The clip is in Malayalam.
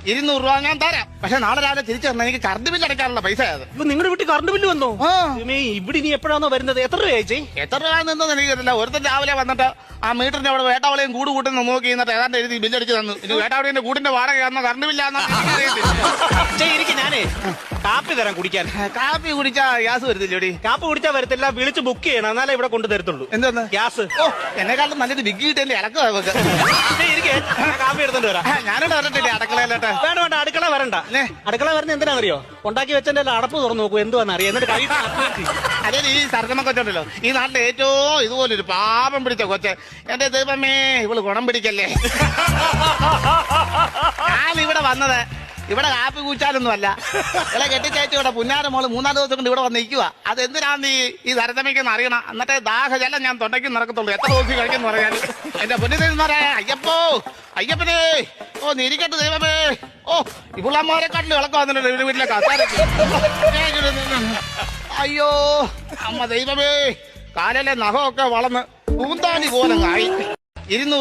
200 രൂപ ഞാൻ തരാം. പക്ഷെ നാളെ രാവിലെ തിരിച്ചു തരണം. എനിക്ക് കറണ്ട് ബില്ല് അടയ്ക്കാനുള്ള പൈസ അത്. ഇപ്പൊ നിങ്ങളുടെ വീട്ടിൽ കറണ്ട് ബില്ല് വന്നോ? ആ. ഇവിടെ ഇനി എപ്പോഴാണോ വരുന്നത്? എത്ര രൂപ? എത്ര രൂപ നിന്നെന്ന് എനിക്കറിയില്ല. ഒരുത്തൻ രാവിലെ വന്നിട്ട് ആ മീറ്ററിന്റെ അവിടെ വേട്ടാവളയും കൂട് കൂട്ടുന്ന നോക്കി എന്നിട്ട് ഏതാണ്ട് എഴുതി ബില്ലടിച്ച് തന്നു. ഇത് വേട്ടാവളിന്റെ കൂടിന്റെ വാടകയാണെന്നോ കറണ്ട് ബില്ലാന്നോ എനിക്ക് ഞാനേ കാപ്പി തരാം കുടിക്കാൻ. കാപ്പി കുടിച്ചാ ഗ്യാസ് വരുത്തില്ലോടി? കാപ്പി കുടിച്ചാൽ വരത്തില്ല, വിളിച്ച് ബുക്ക് ചെയ്യണം, എന്നാലേ ഇവിടെ കൊണ്ട് തരത്തുള്ളൂ. എന്തോന്ന് ഗ്യാസ്? ഓ, എന്നെക്കാളും നല്ലത് ബിഗ് കിട്ടല്ലേ ഇളക്കുക. കാപ്പി എടുത്തോണ്ട് വരാം. ഞാനിവിടെ വരട്ടില്ലേ അടുക്കളയിലോട്ട്? വേണ്ട വേണ്ട, അടുക്കള വരണ്ട. അടുക്കള വരുന്ന എന്തിനാണെന്നറിയോ? ഉണ്ടാക്കി വെച്ചെന്റെ അടപ്പ് തുറന്നു നോക്കൂ, എന്തുവാന്ന് അറിയാം. എന്നിട്ട് കൈ അതെ, ഈ സർഗമ കൊച്ചുണ്ടല്ലോ, ഈ നാട്ടിലെ ഏറ്റവും ഇതുപോലൊരു പാപം പിടിച്ച കൊച്ച്. എന്റെ ദൈവമേ, ഇവള് ഗുണം പിടിക്കല്ലേ. ഞാൻ ഇവിടെ വന്നത് ഇവിടെ കാപ്പി കൂച്ചാലൊന്നും അല്ല. ഇവിടെ കെട്ടിച്ചയച്ചു ഇവിടെ പുന്നാര മോള് 3-4 ദിവസം കൊണ്ട് ഇവിടെ വന്ന് നിൽക്കുക. അതെന്തിനാന്ന് ഈ സരസമയ്ക്കെന്ന് അറിയണം. എന്നിട്ട് ദാഹജലം ഞാൻ തൊണ്ടയ്ക്ക് നടക്കത്തുള്ളൂ. എത്ര ദിവസം കഴിക്കുന്നു പറയാൻ. എന്റെ പൊന്നിമാരെ, അയ്യപ്പോ അയ്യപ്പനെ, ഓ നിരിക്കട്ടെ ദൈവമേ. ഓ, ഇവളമ്മമാരെക്കാട്ടിലും ഇളക്കം വന്നിട്ടുണ്ട് ഇവരുടെ വീട്ടിലെ കസാരക്ക്. അയ്യോ അമ്മ ദൈവമേ, കാലിലെ നഖമൊക്കെ വളർന്ന് പൂന്താനി പോലെ ആയി. 200